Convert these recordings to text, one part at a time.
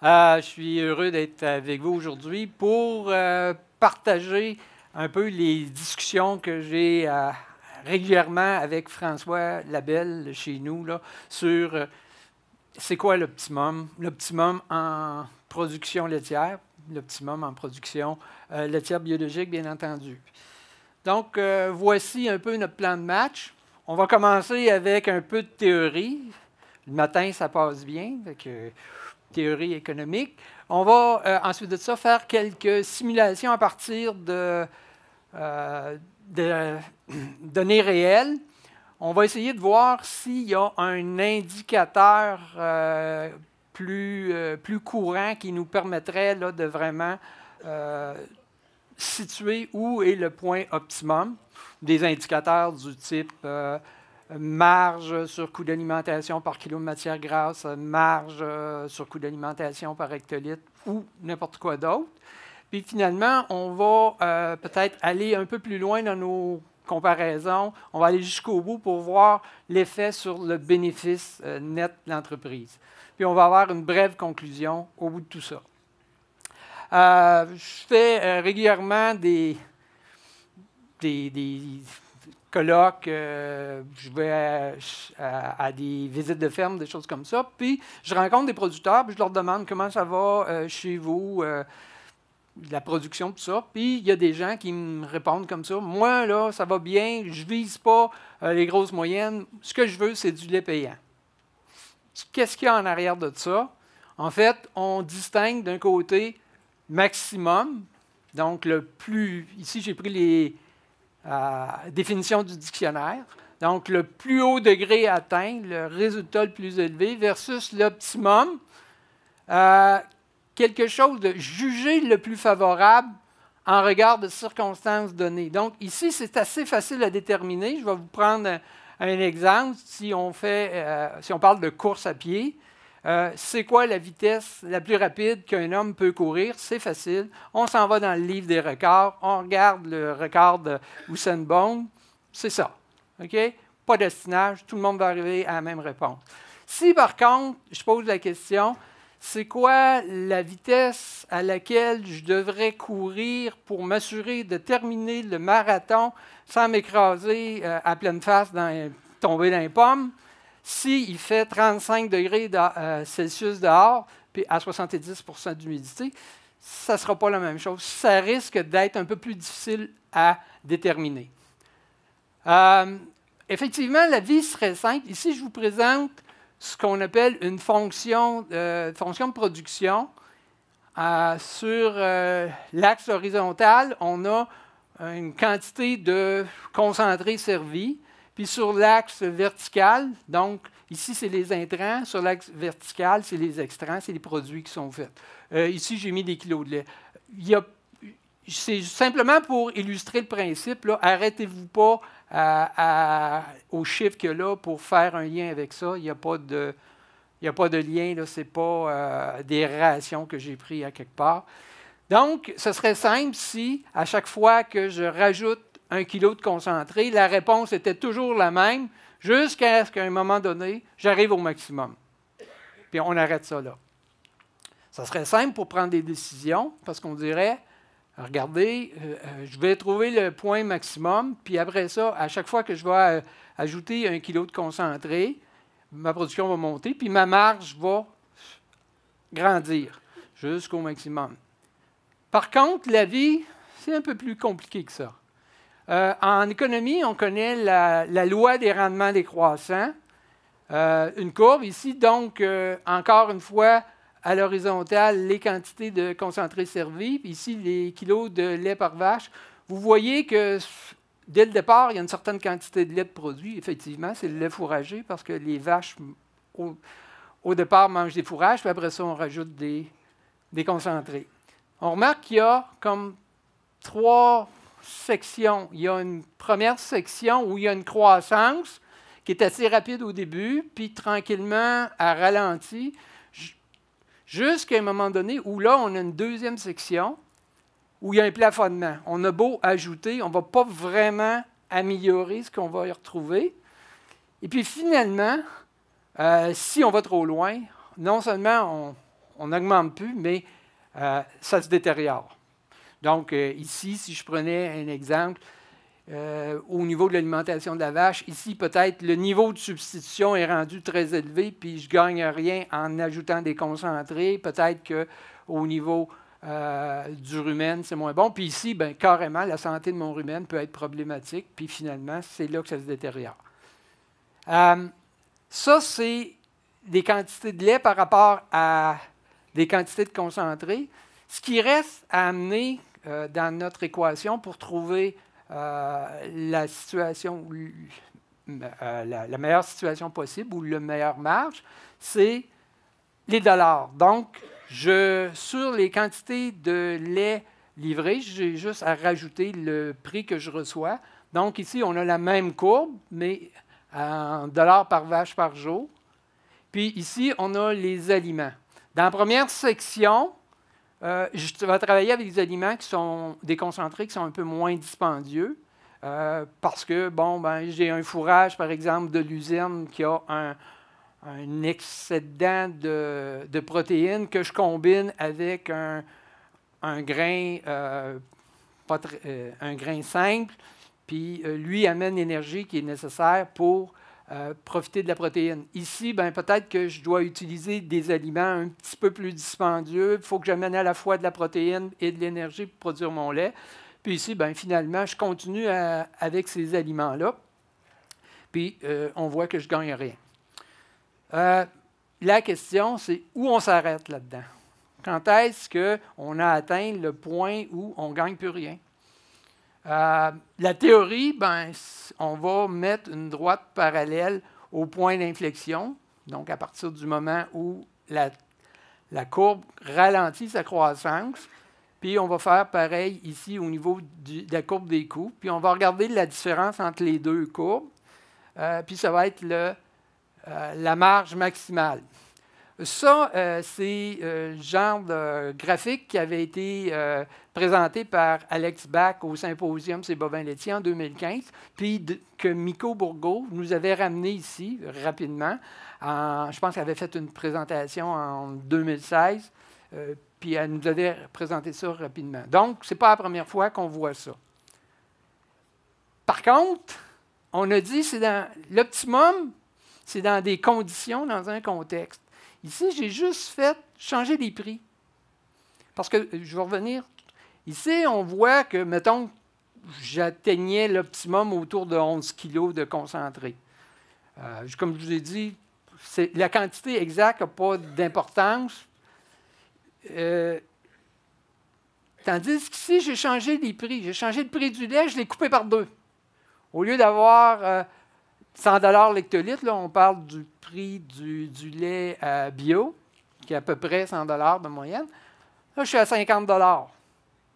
Je suis heureux d'être avec vous aujourd'hui pour partager un peu les discussions que j'ai régulièrement avec François Labelle chez nous là, sur c'est quoi l'optimum, l'optimum en production laitière, l'optimum en production laitière biologique, bien entendu. Donc, voici un peu notre plan de match. On va commencer avec un peu de théorie. Le matin, ça passe bien, avec théorie économique. On va ensuite de ça faire quelques simulations à partir de données réelles. On va essayer de voir s'il y a un indicateur plus courant qui nous permettrait là, de vraiment situer où est le point optimum. Des indicateurs du type marge sur coût d'alimentation par kilo de matière grasse, marge sur coût d'alimentation par hectolitre ou n'importe quoi d'autre. Puis finalement, on va peut-être aller un peu plus loin dans nos comparaisons. On va aller jusqu'au bout pour voir l'effet sur le bénéfice net de l'entreprise. Puis on va avoir une brève conclusion au bout de tout ça. Je fais régulièrement des colloques, je vais à des visites de ferme, des choses comme ça, puis je rencontre des producteurs, puis je leur demande comment ça va chez vous, la production, tout ça, puis il y a des gens qui me répondent comme ça, moi, là, ça va bien, je ne vise pas les grosses moyennes, ce que je veux, c'est du lait payant. Qu'est-ce qu'il y a en arrière de ça? En fait, on distingue d'un côté maximum, donc le plus, ici j'ai pris les définition du dictionnaire. Donc, le plus haut degré atteint, le résultat le plus élevé, versus l'optimum, quelque chose de jugé le plus favorable en regard de circonstances données. Donc, ici, c'est assez facile à déterminer. Je vais vous prendre un exemple. Si on parle de course à pied, c'est quoi la vitesse la plus rapide qu'un homme peut courir? C'est facile. On s'en va dans le livre des records. On regarde le record de Usain Bolt. C'est ça. OK? Pas d'estinage. Tout le monde va arriver à la même réponse. Si, par contre, je pose la question, c'est quoi la vitesse à laquelle je devrais courir pour m'assurer de terminer le marathon sans m'écraser à pleine face, tomber dans les pommes? S'il fait 35 degrés Celsius dehors, puis à 70 d'humidité, ça ne sera pas la même chose. Ça risque d'être un peu plus difficile à déterminer. Effectivement, la vie serait simple. Ici, je vous présente ce qu'on appelle une fonction de production. Sur l'axe horizontal, on a une quantité de concentré servi. Puis sur l'axe vertical, donc ici, c'est les intrants. Sur l'axe vertical, c'est les extrants, c'est les produits qui sont faits. Ici, j'ai mis des kilos de lait. C'est simplement pour illustrer le principe. Arrêtez-vous pas au chiffre qu'il y a là pour faire un lien avec ça. Il n'y a pas de lien. Ce n'est pas des rations que j'ai pris à quelque part. Donc, ce serait simple si, à chaque fois que je rajoute 1 kilo de concentré, la réponse était toujours la même, jusqu'à ce qu'à un moment donné, j'arrive au maximum. Puis on arrête ça là. Ça serait simple pour prendre des décisions, parce qu'on dirait, regardez, je vais trouver le point maximum, puis après ça, à chaque fois que je vais ajouter 1 kilo de concentré, ma production va monter, puis ma marge va grandir jusqu'au maximum. Par contre, la vie, c'est un peu plus compliqué que ça. En économie, on connaît la loi des rendements décroissants. Une courbe ici, donc, encore une fois, à l'horizontale, les quantités de concentré servis, puis ici, les kilos de lait par vache. Vous voyez que dès le départ, il y a une certaine quantité de lait de produit. Effectivement, c'est le lait fourragé parce que les vaches, au départ, mangent des fourrages, puis après ça, on rajoute des concentrés. On remarque qu'il y a comme 3 sections. Il y a une première section où il y a une croissance qui est assez rapide au début, puis tranquillement, elle ralentit, jusqu'à un moment donné où là, on a une deuxième section où il y a un plafonnement. On a beau ajouter, on ne va pas vraiment améliorer ce qu'on va y retrouver. Et puis finalement, si on va trop loin, non seulement on n'augmente plus, mais ça se détériore. Donc, ici, si je prenais un exemple, au niveau de l'alimentation de la vache, ici, peut-être, le niveau de substitution est rendu très élevé, puis je ne gagne rien en ajoutant des concentrés. Peut-être qu'au niveau du rumen, c'est moins bon. Puis ici, bien, carrément, la santé de mon rumen peut être problématique, puis finalement, c'est là que ça se détériore. Ça, c'est des quantités de lait par rapport à des quantités de concentrés. Ce qui reste à amener dans notre équation pour trouver la situation, la meilleure situation possible ou la meilleure marge, c'est les dollars. Donc, sur les quantités de lait livré, j'ai juste à rajouter le prix que je reçois. Donc, ici, on a la même courbe, mais en dollars par vache par jour. Puis ici, on a les aliments. Dans la première section, je vais travailler avec des aliments qui sont des concentrés qui sont un peu moins dispendieux parce que, bon, ben, j'ai un fourrage, par exemple, de l'usine qui a un excédent de protéines que je combine avec un grain, un grain simple, puis lui amène l'énergie qui est nécessaire pour profiter de la protéine. Ici, ben, peut-être que je dois utiliser des aliments un petit peu plus dispendieux. Il faut que j'amène à la fois de la protéine et de l'énergie pour produire mon lait. Puis ici, ben, finalement, je continue avec ces aliments-là. Puis on voit que je ne gagne rien. La question, c'est où on s'arrête là-dedans? Quand est-ce qu'on a atteint le point où on ne gagne plus rien? La théorie, ben, on va mettre une droite parallèle au point d'inflexion, donc à partir du moment où la courbe ralentit sa croissance, puis on va faire pareil ici au niveau de la courbe des coûts, puis on va regarder la différence entre les deux courbes, puis ça va être la marge maximale. Ça, c'est le genre de graphique qui avait été présenté par Alex Bach au Symposium Ces bovins laitiers en 2015, puis que Miko Bourgault nous avait ramené ici rapidement. Je pense qu'elle avait fait une présentation en 2016, puis elle nous avait présenté ça rapidement. Donc, ce n'est pas la première fois qu'on voit ça. Par contre, on a dit que l'optimum, c'est dans des conditions, dans un contexte. Ici, j'ai juste fait changer les prix. Parce que, je vais revenir, ici, on voit que, mettons, j'atteignais l'optimum autour de 11 kg de concentré. Comme je vous ai dit, la quantité exacte n'a pas d'importance. Tandis qu'ici, j'ai changé les prix. J'ai changé le prix du lait, je l'ai coupé par deux. Au lieu d'avoir 100 $ l'hectolitre, là, on parle du prix du lait bio, qui est à peu près 100 $ de moyenne. Là, je suis à 50 $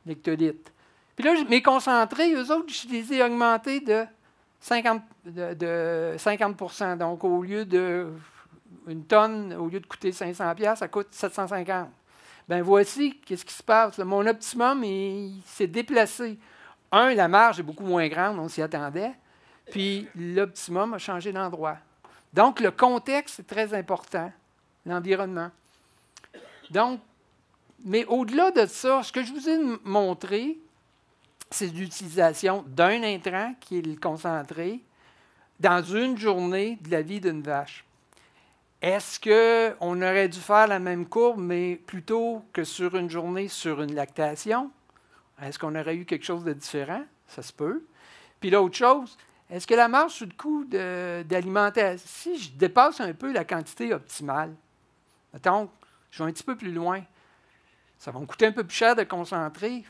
l'hectolitre. Puis là, mes concentrés, eux autres, je les ai augmentés de 50 %. Donc, au lieu une tonne, au lieu de coûter 500 $, ça coûte 750. Bien, voici qu'est-ce qui se passe. Mon optimum, il s'est déplacé. La marge est beaucoup moins grande, on s'y attendait. Puis l'optimum a changé d'endroit. Donc, le contexte est très important, l'environnement. Donc, mais au-delà de ça, ce que je vous ai montré, c'est l'utilisation d'un intrant, qui est le concentré, dans une journée de la vie d'une vache. Est-ce qu'on aurait dû faire la même courbe, mais plutôt que sur une journée, sur une lactation? Est-ce qu'on aurait eu quelque chose de différent? Ça se peut. Puis l'autre chose, est-ce que la marge sur le coût d'alimentation, si je dépasse un peu la quantité optimale, mettons, je vais un petit peu plus loin, ça va me coûter un peu plus cher de concentrer,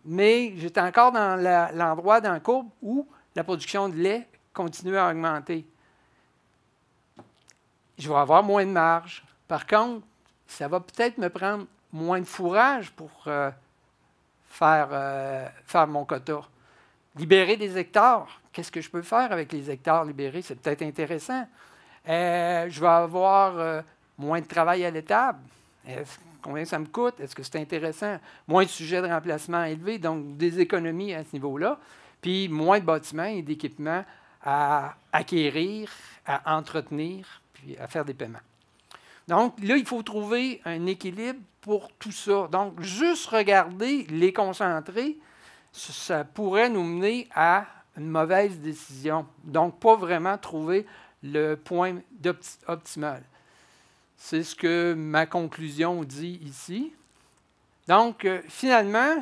mais j'étais encore dans l'endroit dans la courbe où la production de lait continue à augmenter. Je vais avoir moins de marge. Par contre, ça va peut-être me prendre moins de fourrage pour faire mon quota. Libérer des hectares. Qu'est-ce que je peux faire avec les hectares libérés? C'est peut-être intéressant. Je vais avoir moins de travail à l'étable. Combien ça me coûte? Est-ce que c'est intéressant? Moins de sujets de remplacement élevés, donc des économies à ce niveau-là. Puis moins de bâtiments et d'équipements à acquérir, à entretenir, puis à faire des paiements. Donc, là, il faut trouver un équilibre pour tout ça. Donc, juste regarder les concentrés, ça pourrait nous mener à une mauvaise décision. Donc, pas vraiment trouver le point optimal. C'est ce que ma conclusion dit ici. Donc, finalement,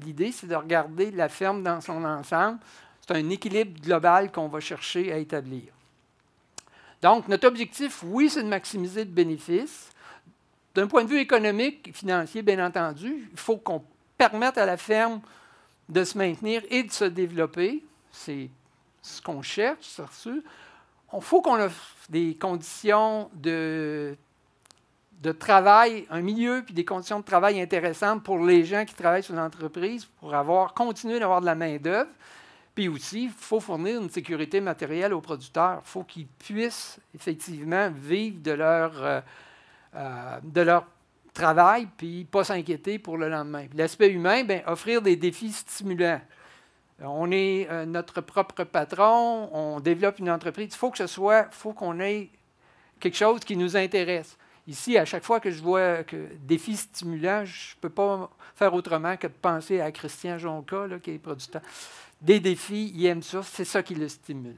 l'idée, c'est de regarder la ferme dans son ensemble. C'est un équilibre global qu'on va chercher à établir. Donc, notre objectif, oui, c'est de maximiser le bénéfice. D'un point de vue économique et financier, bien entendu, il faut qu'on permette à la ferme de se maintenir et de se développer. C'est ce qu'on cherche, c'est sûr. Il faut qu'on ait des conditions de travail, un milieu puis des conditions de travail intéressantes pour les gens qui travaillent sur l'entreprise pour continuer d'avoir de la main-d'œuvre. Puis aussi, il faut fournir une sécurité matérielle aux producteurs. Il faut qu'ils puissent effectivement vivre de leur travail puis pas s'inquiéter pour le lendemain. L'aspect humain, bien, offrir des défis stimulants. On est notre propre patron, on développe une entreprise. Il faut qu'on ait quelque chose qui nous intéresse. Ici, à chaque fois que je vois défis stimulants, je ne peux pas faire autrement que de penser à Christian Jonca, là, qui est producteur. Des défis, il aime ça, c'est ça qui le stimule.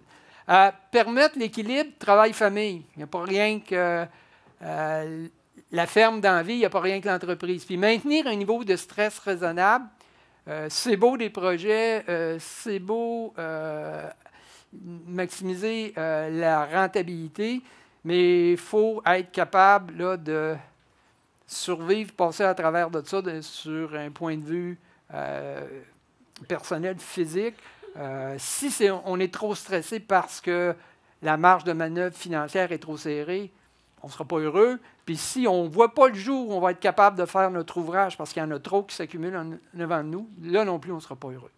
Permettre l'équilibre travail-famille. Il n'y a pas rien que la ferme d'envie, il n'y a pas rien que l'entreprise. Puis maintenir un niveau de stress raisonnable, c'est beau des projets, c'est beau maximiser la rentabilité, mais il faut être capable là, de survivre, passer à travers de ça sur un point de vue personnel, physique. Si on est trop stressé parce que la marge de manœuvre financière est trop serrée, on ne sera pas heureux. Puis si on ne voit pas le jour où on va être capable de faire notre ouvrage parce qu'il y en a trop qui s'accumulent en avant de nous, là non plus, on ne sera pas heureux.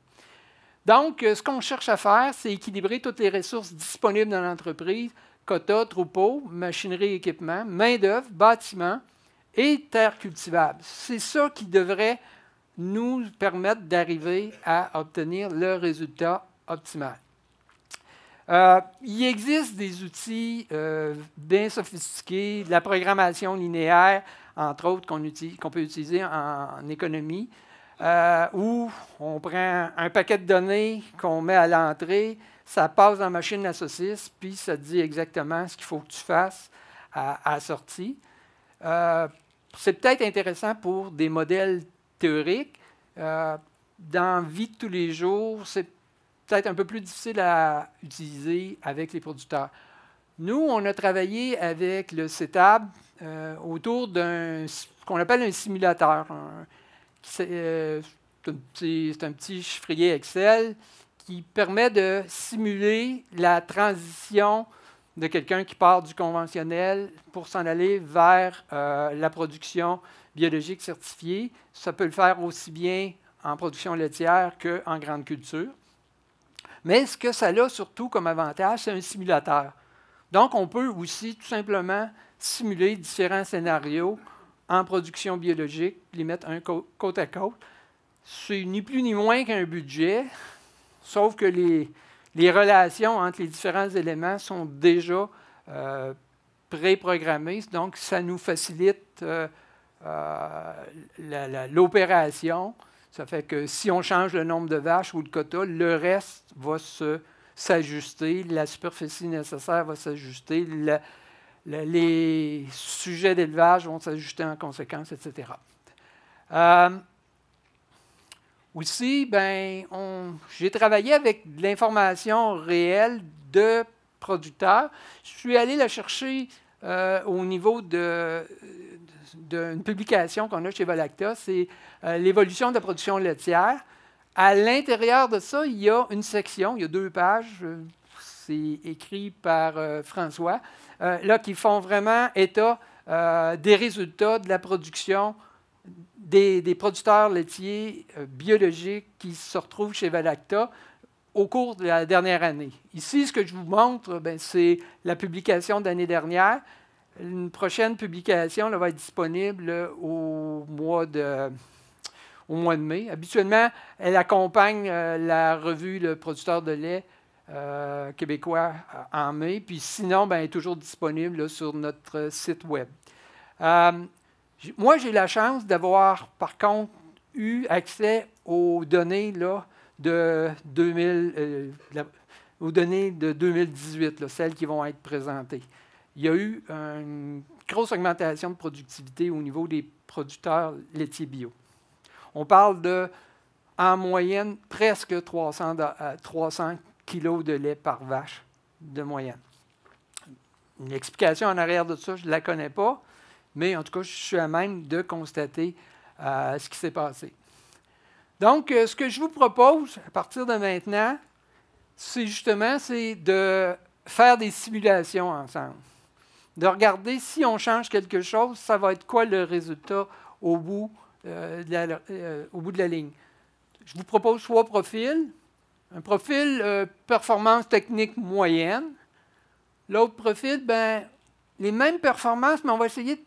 Donc, ce qu'on cherche à faire, c'est équilibrer toutes les ressources disponibles dans l'entreprise, quotas, troupeaux, machinerie, équipement, main-d'œuvre, bâtiments et terres cultivables. C'est ça qui devrait nous permettre d'arriver à obtenir le résultat optimal. Il existe des outils bien sophistiqués, de la programmation linéaire, entre autres, qu'on peut utiliser en économie, où on prend un paquet de données qu'on met à l'entrée, ça passe dans la machine à saucisse, puis ça te dit exactement ce qu'il faut que tu fasses à la sortie. C'est peut-être intéressant pour des modèles théoriques. Dans la vie de tous les jours, c'est peut-être un peu plus difficile à utiliser avec les producteurs. Nous, on a travaillé avec le CETAB autour ce qu'on appelle un simulateur. C'est un petit chiffrier Excel qui permet de simuler la transition de quelqu'un qui part du conventionnel pour s'en aller vers la production biologique certifiée. Ça peut le faire aussi bien en production laitière qu'en grande culture. Mais ce que ça a surtout comme avantage, c'est un simulateur. Donc, on peut aussi tout simplement simuler différents scénarios en production biologique, les mettre un côte à côte. C'est ni plus ni moins qu'un budget, sauf que les relations entre les différents éléments sont déjà préprogrammées. Donc, ça nous facilite l'opération. Ça fait que si on change le nombre de vaches ou de quotas, le reste va s'ajuster, la superficie nécessaire va s'ajuster, les sujets d'élevage vont s'ajuster en conséquence, etc. Aussi, j'ai travaillé avec de l'information réelle de producteurs. Je suis allé la chercher au niveau d'une publication qu'on a chez Valacta, c'est l'évolution de la production laitière. À l'intérieur de ça, il y a une section, il y a 2 pages, c'est écrit par François, là, qui font vraiment état des résultats de la production des producteurs laitiers biologiques qui se retrouvent chez Valacta au cours de la dernière année. Ici, ce que je vous montre, c'est la publication de l'année dernière. Une prochaine publication va être disponible au mois de mai. Habituellement, elle accompagne la revue Le producteur de lait québécois en mai. Puis sinon, elle est toujours disponible là, sur notre site web. Moi, j'ai la chance d'avoir, par contre, eu accès aux données là, aux données de 2018, là, celles qui vont être présentées. Il y a eu une grosse augmentation de productivité au niveau des producteurs laitiers bio. On parle de, en moyenne, presque 300 kg de lait par vache de moyenne. Une explication en arrière de ça, je ne la connais pas, mais en tout cas, je suis à même de constater ce qui s'est passé. Donc, ce que je vous propose à partir de maintenant, c'est justement de faire des simulations ensemble, de regarder si on change quelque chose, ça va être quoi le résultat au bout de la ligne. Je vous propose 3 profils. Un profil performance technique moyenne. L'autre profil, les mêmes performances, mais on va essayer de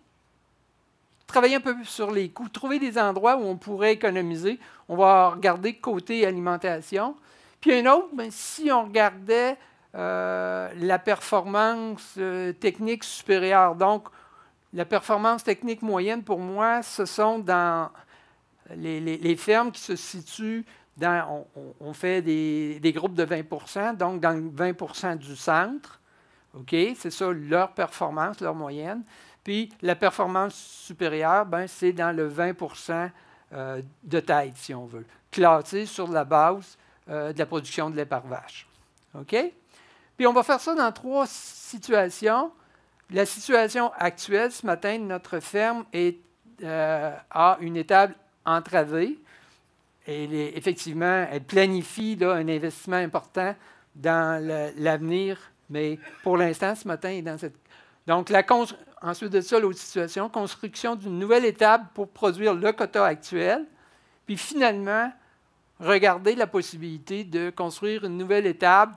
travailler un peu sur les coûts, trouver des endroits où on pourrait économiser. On va regarder côté alimentation. Puis un autre, si on regardait la performance technique supérieure. Donc, la performance technique moyenne, pour moi, ce sont dans les fermes qui se situent dans, on fait des groupes de 20 %, donc dans le 20 % du centre. OK? C'est ça leur performance, leur moyenne. Puis la performance supérieure, c'est dans le 20 % de tête, si on veut, classé sur la base de la production de lait par vache. OK? Puis on va faire ça dans 3 situations. La situation actuelle, ce matin, notre ferme a une étable entravée. Effectivement, elle planifie là, un investissement important dans l'avenir, mais pour l'instant, ce matin, elle est dans cette... Donc, ensuite de ça, l'autre situation, construction d'une nouvelle étable pour produire le quota actuel. Puis finalement, regarder la possibilité de construire une nouvelle étable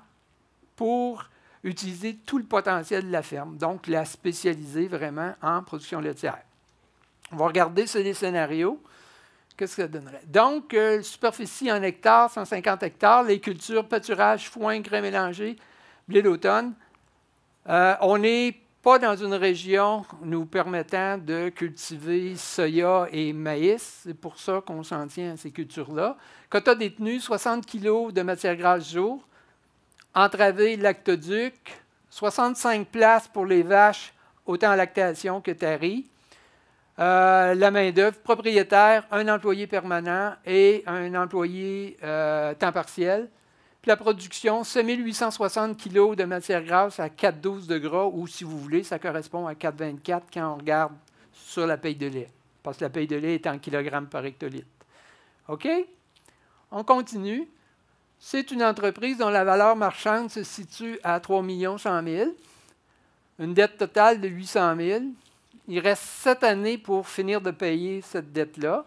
pour utiliser tout le potentiel de la ferme, donc la spécialiser vraiment en production laitière. On va regarder ces scénarios. Qu'est-ce que ça donnerait? Donc, superficie en hectares, 150 hectares, les cultures, pâturage, foin, grains mélangés, blé d'automne. On n'est pas dans une région nous permettant de cultiver soya et maïs. C'est pour ça qu'on s'en tient à ces cultures-là. Quota détenu, 60 kg de matière grasse jour. Entravé, lactoduc. 65 places pour les vaches, autant en lactation que taries. La main-d'œuvre, propriétaire, un employé permanent et un employé temps partiel. Puis la production, 5860 kg de matière grasse à 4,12 de gras, ou si vous voulez, ça correspond à 4,24 quand on regarde sur la paille de lait, parce que la paille de lait est en kilogrammes par hectolitre. OK? On continue. C'est une entreprise dont la valeur marchande se situe à 3 100 000, une dette totale de 800 000. Il reste 7 années pour finir de payer cette dette-là.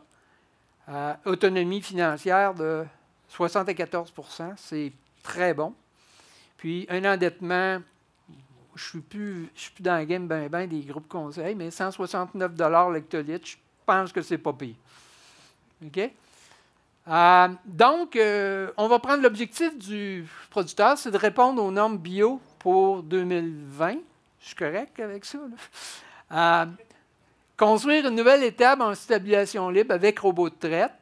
Autonomie financière de 74 %, c'est très bon. Puis un endettement, je ne suis plus dans le game des groupes conseils, mais 169 $ l'hectolitre, je pense que c'est pas pire. OK? Donc, on va prendre l'objectif du producteur, c'est de répondre aux normes bio pour 2020. Je suis correct avec ça, là? Construire une nouvelle étable en stabilisation libre avec robot de traite,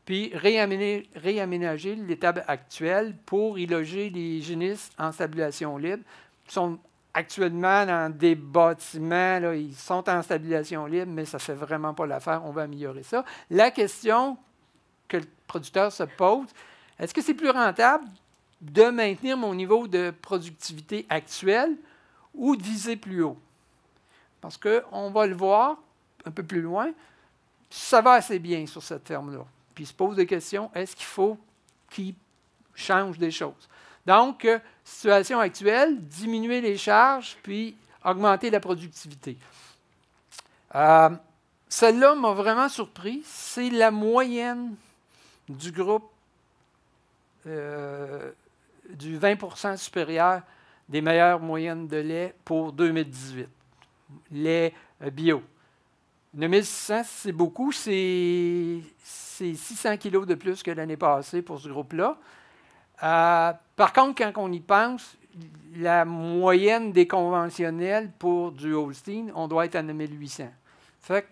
puis réaménager l'étable actuelle pour y loger les génisses en stabilisation libre. Ils sont actuellement dans des bâtiments, là, ils sont en stabilisation libre, mais ça ne fait vraiment pas l'affaire, on va améliorer ça. La question que le producteur se pose, est-ce que c'est plus rentable de maintenir mon niveau de productivité actuel ou de viser plus haut? Parce qu'on va le voir un peu plus loin, ça va assez bien sur cette ferme-là. Puis il se pose des questions, est-ce qu'il faut qu'il change des choses? Donc, situation actuelle, diminuer les charges, puis augmenter la productivité. Celle-là m'a vraiment surpris. C'est la moyenne du groupe du 20 % supérieur des meilleures moyennes de lait pour 2018. Lait bio. 9600, c'est beaucoup, c'est 600 kg de plus que l'année passée pour ce groupe-là. Par contre, quand on y pense, la moyenne des conventionnels pour du Holstein, on doit être à 9800. Fait que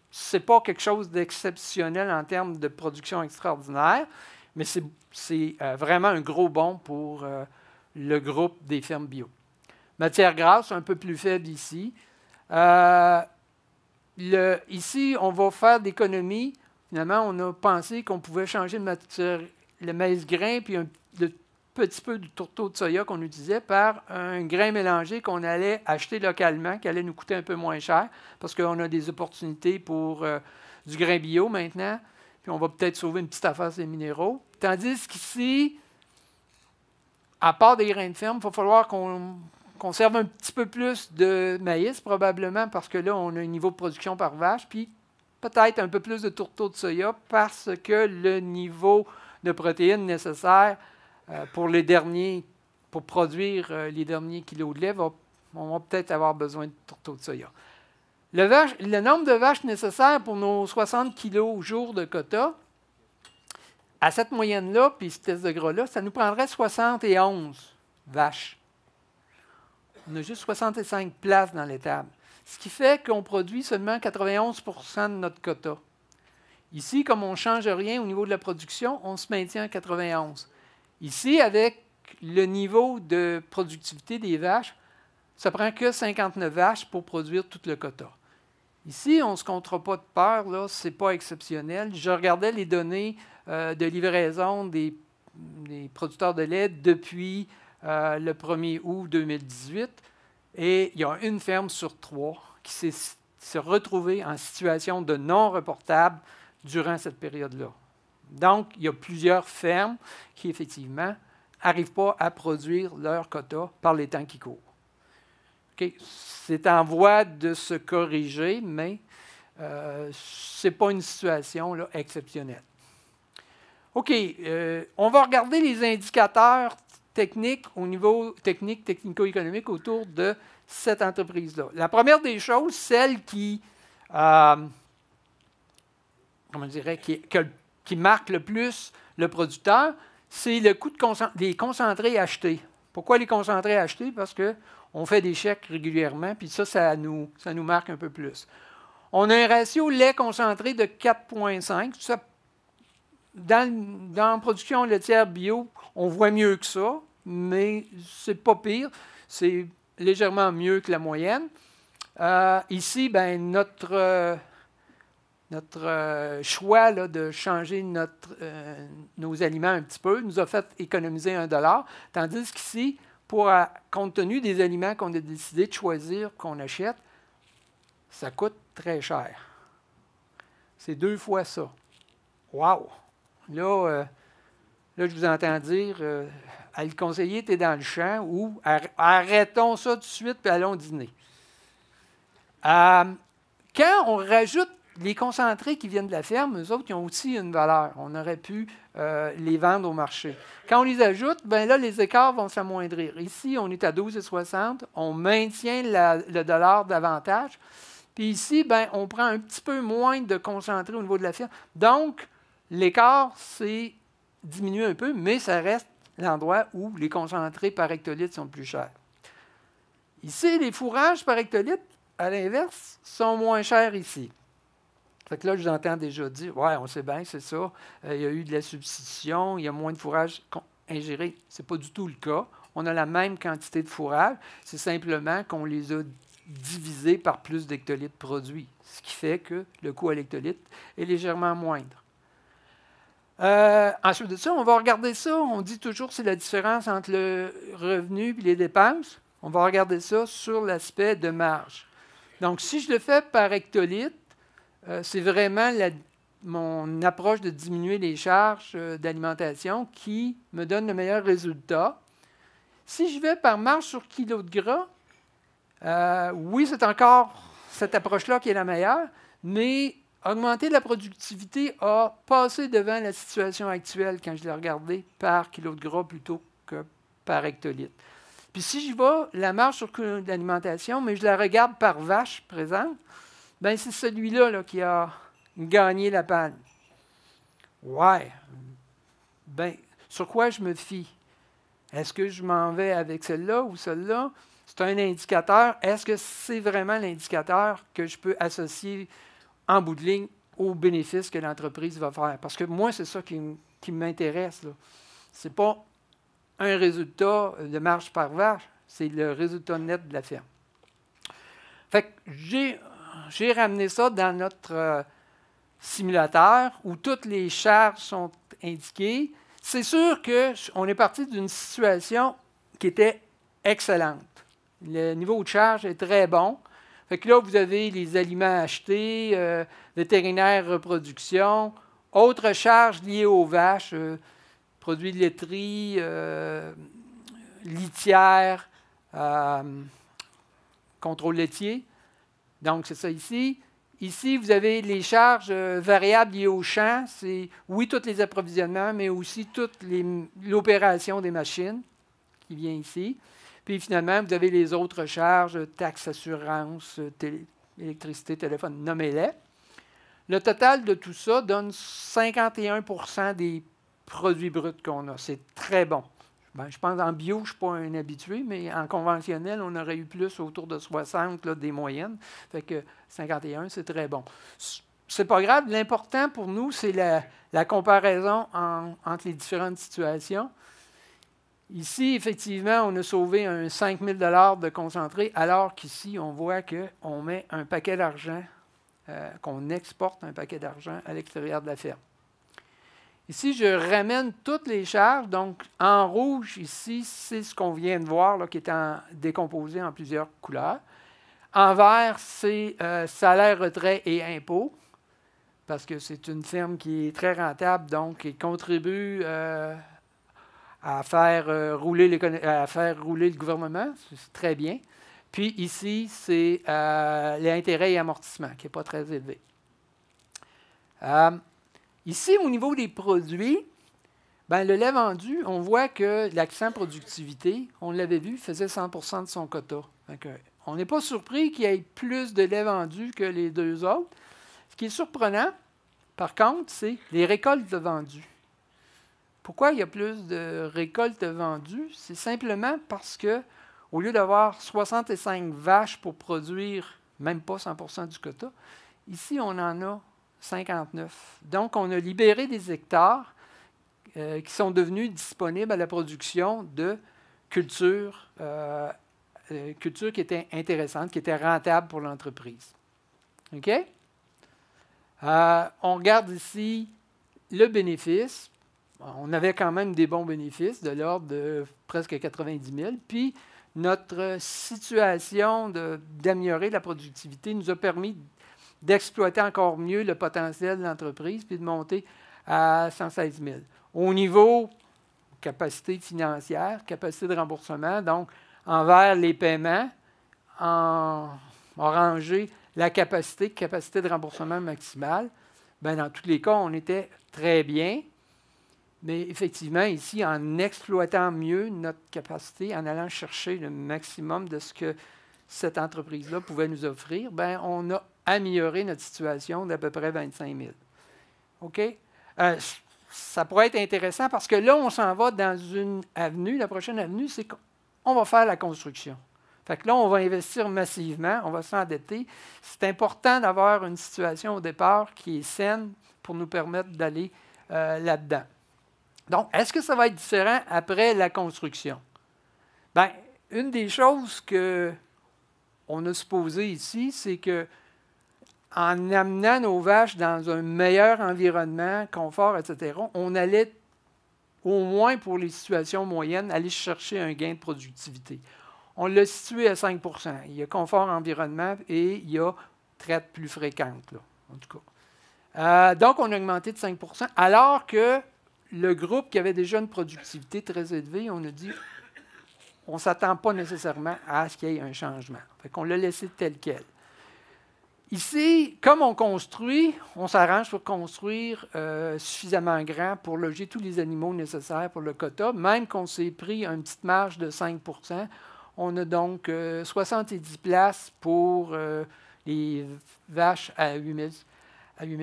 ce n'est pas quelque chose d'exceptionnel en termes de production extraordinaire, mais c'est vraiment un gros bond pour le groupe des fermes bio. Matière grasse, un peu plus faible ici. Ici, on va faire d'économies. Finalement, on a pensé qu'on pouvait changer le maïs grain puis le petit peu du tourteau de soya qu'on utilisait par un grain mélangé qu'on allait acheter localement, qui allait nous coûter un peu moins cher, parce qu'on a des opportunités pour du grain bio maintenant, puis on va peut-être sauver une petite affaire sur les minéraux. Tandis qu'ici, à part des grains de ferme, il va falloir qu'on conserve un petit peu plus de maïs, probablement, parce que là, on a un niveau de production par vache, puis peut-être un peu plus de tourteau de soya, parce que le niveau de protéines nécessaire pour produire les derniers kilos de lait, on va peut-être avoir besoin de tourteau de soya. Le nombre de vaches nécessaires pour nos 60 kilos au jour de quota, à cette moyenne-là, puis ce test de gras-là, ça nous prendrait 71 vaches. On a juste 65 places dans l'étable. Ce qui fait qu'on produit seulement 91 % de notre quota. Ici, comme on ne change rien au niveau de la production, on se maintient à 91. Ici, avec le niveau de productivité des vaches, ça ne prend que 59 vaches pour produire tout le quota. Ici, on ne se comptera pas de peur, ce n'est pas exceptionnel. Je regardais les données de livraison des producteurs de lait depuis le 1er août 2018, et il y a une ferme sur 3 qui s'est retrouvée en situation de non reportable durant cette période-là. Donc, il y a plusieurs fermes qui, effectivement, n'arrivent pas à produire leur quota par les temps qui courent. Okay. C'est en voie de se corriger, mais ce n'est pas une situation là, exceptionnelle. OK, on va regarder les indicateurs techniques au niveau technico-économique autour de cette entreprise-là. La première des choses, celle qui marque le plus le producteur, c'est le coût des concentrés achetés. Pourquoi les concentrés achetés? Parce qu'on fait des chèques régulièrement, puis ça nous marque un peu plus. On a un ratio lait concentré de 4,5. Dans la production laitière bio, on voit mieux que ça, mais c'est pas pire. C'est légèrement mieux que la moyenne. Ici, ben, notre choix là, de changer nos aliments un petit peu nous a fait économiser $1, tandis qu'ici, compte tenu des aliments qu'on a décidé de choisir, qu'on achète, ça coûte très cher. C'est 2 fois ça. Wow! Là, je vous entends dire, à le conseiller, tu es dans le champ, ou arrêtons ça tout de suite, puis allons dîner. Quand on rajoute les concentrés qui viennent de la ferme, eux autres, ils ont aussi une valeur. On aurait pu les vendre au marché. Quand on les ajoute, ben là, les écarts vont s'amoindrir. Ici, on est à 12,60. On maintient le dollar davantage. Puis ici, ben, on prend un petit peu moins de concentrés au niveau de la ferme. Donc, l'écart s'est diminué un peu, mais ça reste l'endroit où les concentrés par hectolitre sont plus chers. Ici, les fourrages par hectolitre, à l'inverse, sont moins chers ici. Fait que là, je vous entends déjà dire, ouais, on sait bien, c'est ça. Il y a eu de la substitution, il y a moins de fourrage ingéré. Ce n'est pas du tout le cas. On a la même quantité de fourrage. C'est simplement qu'on les a divisés par plus d'hectolitres produits, ce qui fait que le coût à l'hectolitre est légèrement moindre. Ensuite de ça, on va regarder ça. On dit toujours que c'est la différence entre le revenu et les dépenses. On va regarder ça sur l'aspect de marge. Donc, si je le fais par hectolitre, c'est vraiment mon approche de diminuer les charges d'alimentation qui me donne le meilleur résultat. Si je vais par marge sur kilo de gras, oui, c'est encore cette approche-là qui est la meilleure, mais augmenter la productivité a passé devant la situation actuelle quand je l'ai regardé par kilo de gras plutôt que par hectolitre. Puis si je vais la marge sur kilo d'alimentation, mais je la regarde par vache présente, ben c'est celui-là là, qui a gagné la panne. Ouais. Ben, sur quoi je me fie? Est-ce que je m'en vais avec celle-là ou celle-là? c'est un indicateur. Est-ce que c'est vraiment l'indicateur que je peux associer en bout de ligne aux bénéfices que l'entreprise va faire? Parce que moi, c'est ça qui m'intéresse. Ce n'est pas un résultat de marge par vache, c'est le résultat net de la ferme. Fait que j'ai ramené ça dans notre simulateur où toutes les charges sont indiquées. C'est sûr qu'on est parti d'une situation qui était excellente. Le niveau de charge est très bon. Fait que là, vous avez les aliments achetés, vétérinaire reproduction, autres charges liées aux vaches, produits de laiterie, litière, contrôle laitier. Donc, c'est ça ici. Ici, vous avez les charges variables liées au champ. C'est, oui, tous les approvisionnements, mais aussi toute l'opération des machines qui vient ici. Puis, finalement, vous avez les autres charges, taxes, assurance, électricité, téléphone, nommez-les. Le total de tout ça donne 51 % des produits bruts qu'on a. C'est très bon. Ben, je pense en bio, je ne suis pas un habitué, mais en conventionnel, on aurait eu plus autour de 60 là, des moyennes. Fait que 51, c'est très bon. C'est pas grave. L'important pour nous, c'est la comparaison entre les différentes situations. Ici, effectivement, on a sauvé un 5 000 $ de concentré, alors qu'ici, on voit qu'on met un paquet d'argent, qu'on exporte un paquet d'argent à l'extérieur de la ferme. Ici, je ramène toutes les charges. Donc, en rouge, ici, c'est ce qu'on vient de voir, là, qui est décomposé en plusieurs couleurs. En vert, c'est salaire, retrait et impôts, parce que c'est une ferme qui est très rentable, donc qui contribue à faire rouler le gouvernement. C'est très bien. Puis ici, c'est les intérêts et amortissements, qui n'est pas très élevé. Ici, au niveau des produits, ben, le lait vendu, on voit que l'accent productivité, on l'avait vu, faisait 100 % de son quota. Donc, on n'est pas surpris qu'il y ait plus de lait vendu que les deux autres. Ce qui est surprenant, par contre, c'est les récoltes vendues. Pourquoi il y a plus de récoltes vendues? C'est simplement parce que, au lieu d'avoir 65 vaches pour produire même pas 100 % du quota, ici, on en a 59. Donc, on a libéré des hectares qui sont devenus disponibles à la production de cultures qui étaient intéressantes, qui étaient rentables pour l'entreprise. OK? On regarde ici le bénéfice. On avait quand même des bons bénéfices de l'ordre de presque 90 000. Puis, notre situation d'améliorer la productivité nous a permis d'exploiter encore mieux le potentiel de l'entreprise puis de monter à 116 000. Au niveau capacité financière, capacité de remboursement, donc envers les paiements, en orangé la capacité de remboursement maximale, bien, dans tous les cas, on était très bien. Mais effectivement, ici, en exploitant mieux notre capacité, en allant chercher le maximum de ce que cette entreprise-là pouvait nous offrir, bien, on a amélioré notre situation d'à peu près 25 000. OK? Ça pourrait être intéressant parce que là, on s'en va dans une avenue. La prochaine avenue, c'est qu'on va faire la construction. Fait que là, on va investir massivement, on va s'endetter. C'est important d'avoir une situation au départ qui est saine pour nous permettre d'aller là-dedans. Donc, est-ce que ça va être différent après la construction? Bien, une des choses qu'on a supposé ici, c'est que en amenant nos vaches dans un meilleur environnement, confort, etc., on allait, au moins pour les situations moyennes, aller chercher un gain de productivité. On l'a situé à 5 %. Il y a confort environnement et il y a traite plus fréquente, là, en tout cas. Donc, on a augmenté de 5 %, alors que le groupe qui avait déjà une productivité très élevée, on a dit, on ne s'attend pas nécessairement à ce qu'il y ait un changement. Fait qu'on l'a laissé tel quel. Ici, comme on construit, on s'arrange pour construire suffisamment grand pour loger tous les animaux nécessaires pour le quota, même qu'on s'est pris une petite marge de 5 %. On a donc 70 places pour les vaches à 8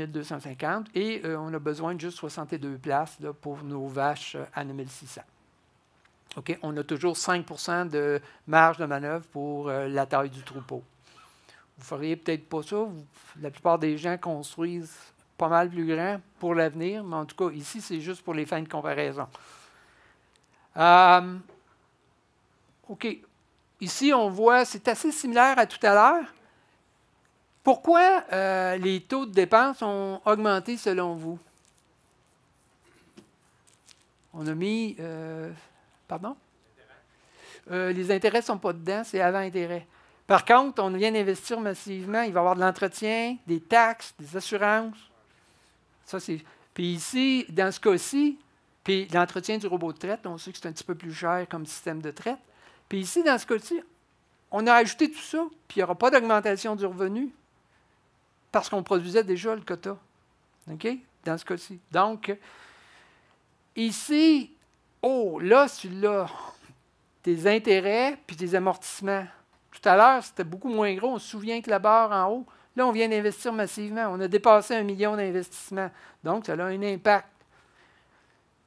250 et on a besoin de juste 62 places là, pour nos vaches à 9 600. OK, on a toujours 5 % de marge de manœuvre pour la taille du troupeau. Vous ne feriez peut-être pas ça. La plupart des gens construisent pas mal plus grand pour l'avenir, mais en tout cas, ici, c'est juste pour les fins de comparaison. OK. Ici, on voit, c'est assez similaire à tout à l'heure. Pourquoi les taux de dépenses ont augmenté selon vous? On a mis... pardon? Les intérêts ne sont pas dedans, c'est avant intérêt. Par contre, on vient d'investir massivement. Il va y avoir de l'entretien, des taxes, des assurances. Ça, c'est... Puis ici, dans ce cas-ci, puis l'entretien du robot de traite, on sait que c'est un petit peu plus cher comme système de traite. Puis ici, dans ce cas-ci, on a ajouté tout ça, puis il n'y aura pas d'augmentation du revenu parce qu'on produisait déjà le quota. OK? Dans ce cas-ci. Donc, ici, là, celui-là, tes intérêts puis tes amortissements. Tout à l'heure, c'était beaucoup moins gros. On se souvient que la barre en haut, là, on vient d'investir massivement. On a dépassé 1 million d'investissements. Donc, ça a un impact.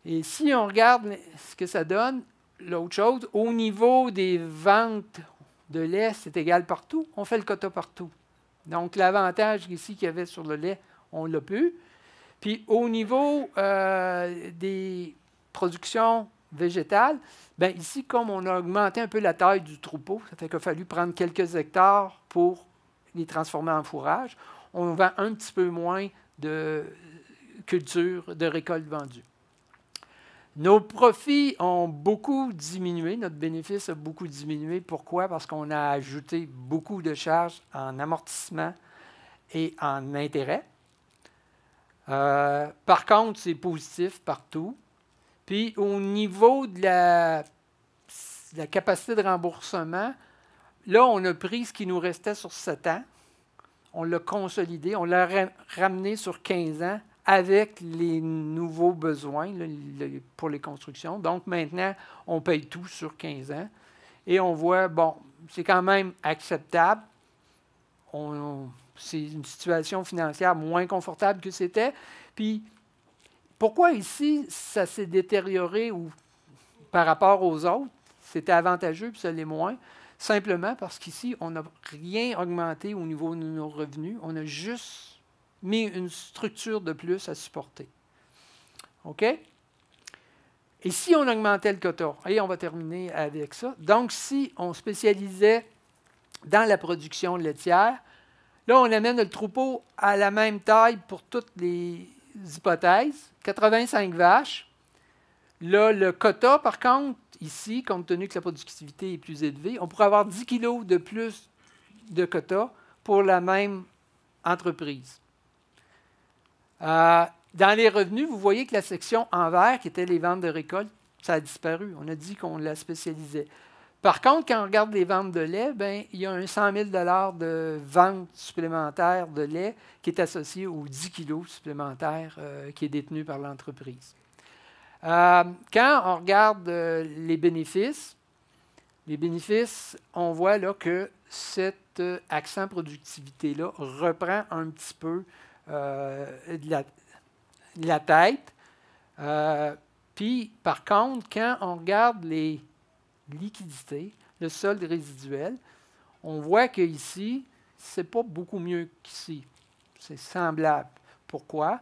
Et si on regarde ce que ça donne, l'autre chose, au niveau des ventes de lait, c'est égal partout. On fait le quota partout. Donc, l'avantage ici qu'il y avait sur le lait, on l'a plus. Puis, au niveau des productions végétales, bien ici, comme on a augmenté un peu la taille du troupeau, ça fait qu'il a fallu prendre quelques hectares pour les transformer en fourrage, on vend un petit peu moins de cultures, de récoltes vendues. Nos profits ont beaucoup diminué, notre bénéfice a beaucoup diminué. Pourquoi? Parce qu'on a ajouté beaucoup de charges en amortissement et en intérêt. Par contre, c'est positif partout. Puis au niveau de la capacité de remboursement, là, on a pris ce qui nous restait sur 7 ans, on l'a consolidé, on l'a ramené sur 15 ans avec les nouveaux besoins là, pour les constructions. Donc maintenant, on paye tout sur 15 ans. Et on voit, bon, c'est quand même acceptable. C'est une situation financière moins confortable que c'était. Puis, pourquoi ici, ça s'est détérioré ou par rapport aux autres? C'était avantageux, puis ça l'est moins. Simplement parce qu'ici, on n'a rien augmenté au niveau de nos revenus. On a juste mis une structure de plus à supporter. OK? Et si on augmentait le quota? Et on va terminer avec ça. Donc, si on spécialisait dans la production laitière, là, on amène le troupeau à la même taille pour toutes les hypothèses, 85 vaches. Là, le quota, par contre, ici, compte tenu que la productivité est plus élevée, on pourrait avoir 10 kilos de plus de quota pour la même entreprise. Dans les revenus, vous voyez que la section en vert, qui était les ventes de récolte, ça a disparu. On a dit qu'on la spécialisait. Par contre, quand on regarde les ventes de lait, bien, il y a un 100 000 $ de ventes supplémentaires de lait qui est associé aux 10 kilos supplémentaires qui est détenu par l'entreprise. Quand on regarde les bénéfices, on voit là que cet accent productivité-là reprend un petit peu de la tête. Puis, par contre, quand on regarde les liquidités, le solde résiduel, on voit qu'ici, ce n'est pas beaucoup mieux qu'ici. C'est semblable. Pourquoi?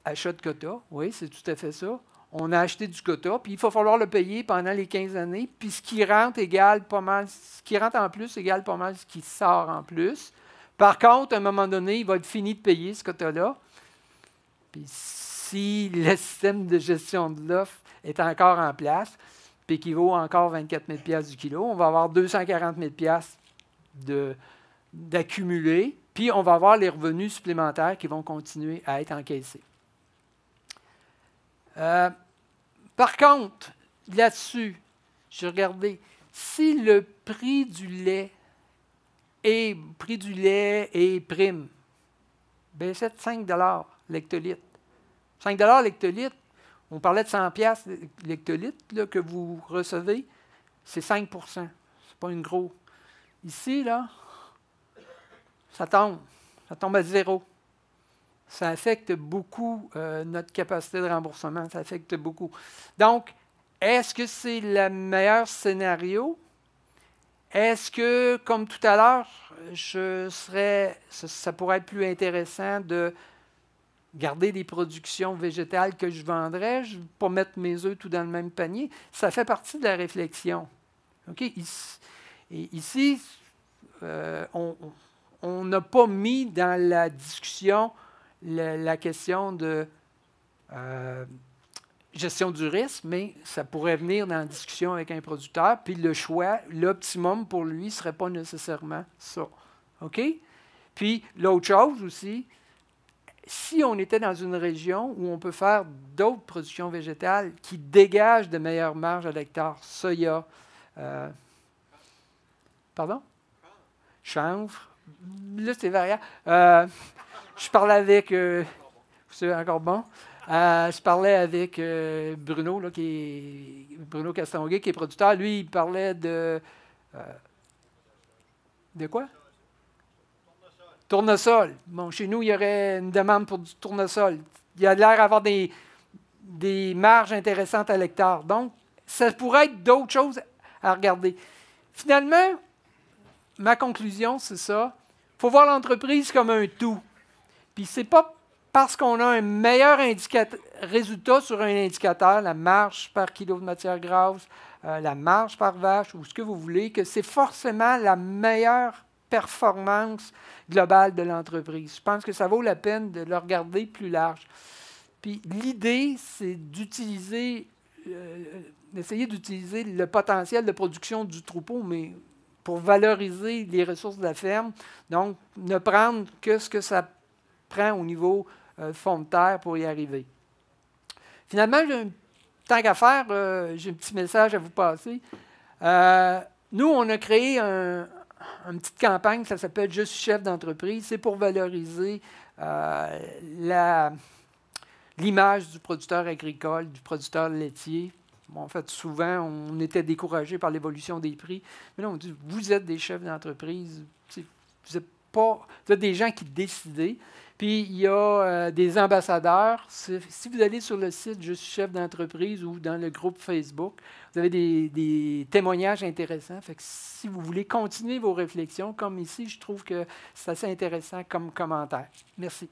Achat de quota, oui, c'est tout à fait ça. On a acheté du quota, puis il va falloir le payer pendant les 15 années, puis ce qui rentre égale pas mal, ce qui rentre en plus égale pas mal ce qui sort en plus. Par contre, à un moment donné, il va être fini de payer ce quota-là. Puis si le système de gestion de l'offre est encore en place, puis qu'il vaut encore 24 000 $ du kilo, on va avoir 240 000 $ d'accumuler, puis on va avoir les revenus supplémentaires qui vont continuer à être encaissés. Par contre, là-dessus, j'ai regardé, si le prix du lait et prime baissait de 5 $ l'hectolitre. 5 $ l'hectolitre, on parlait de 100 $ l'hectolitre là, que vous recevez, c'est 5 %. C'est pas une grosse. Ici, là, ça tombe à 0. Ça affecte beaucoup notre capacité de remboursement, ça affecte beaucoup. Donc, est-ce que c'est le meilleur scénario? Est-ce que, comme tout à l'heure, ça pourrait être plus intéressant de garder des productions végétales que je vendrais, je ne vais pas mettre mes œufs tout dans le même panier? Ça fait partie de la réflexion. Okay? Ici, on n'a pas mis dans la discussion la question de gestion du risque, mais ça pourrait venir dans la discussion avec un producteur, puis le choix, l'optimum pour lui ne serait pas nécessairement ça. OK? Puis l'autre chose aussi, si on était dans une région où on peut faire d'autres productions végétales qui dégagent de meilleures marges à l'hectare, soya, pardon? Chanvre. Là, c'est variable. Je parlais avec... c'est encore bon. Je parlais avec Bruno, là, Bruno Castonguay, qui est producteur. Lui, il parlait de quoi? Tournesol. Bon, chez nous, il y aurait une demande pour du tournesol. Il a l'air d'avoir des marges intéressantes à l'hectare. Donc, ça pourrait être d'autres choses à regarder. Finalement, ma conclusion, c'est ça. Il faut voir l'entreprise comme un tout. Puis, c'est pas parce qu'on a un meilleur résultat sur un indicateur, la marge par kilo de matière grasse, la marge par vache, ou ce que vous voulez, que c'est forcément la meilleure performance globale de l'entreprise. Je pense que ça vaut la peine de le regarder plus large. Puis l'idée, c'est d'essayer d'utiliser le potentiel de production du troupeau, mais pour valoriser les ressources de la ferme. Donc, ne prendre que ce que ça prend au niveau fond de terre pour y arriver. Finalement, tant qu'à faire, j'ai un petit message à vous passer. Nous, on a créé une petite campagne, ça s'appelle « Je suis chef d'entreprise ». C'est pour valoriser l'image du producteur agricole, du producteur laitier. Bon, en fait, souvent, on était découragé par l'évolution des prix. Mais là, on dit, vous êtes des chefs d'entreprise, vous êtes des gens qui décident. Puis, il y a des ambassadeurs. Si vous allez sur le site « Je suis chef d'entreprise » ou dans le groupe Facebook, vous avez des témoignages intéressants. Fait que si vous voulez continuer vos réflexions, comme ici, je trouve que c'est assez intéressant comme commentaire. Merci.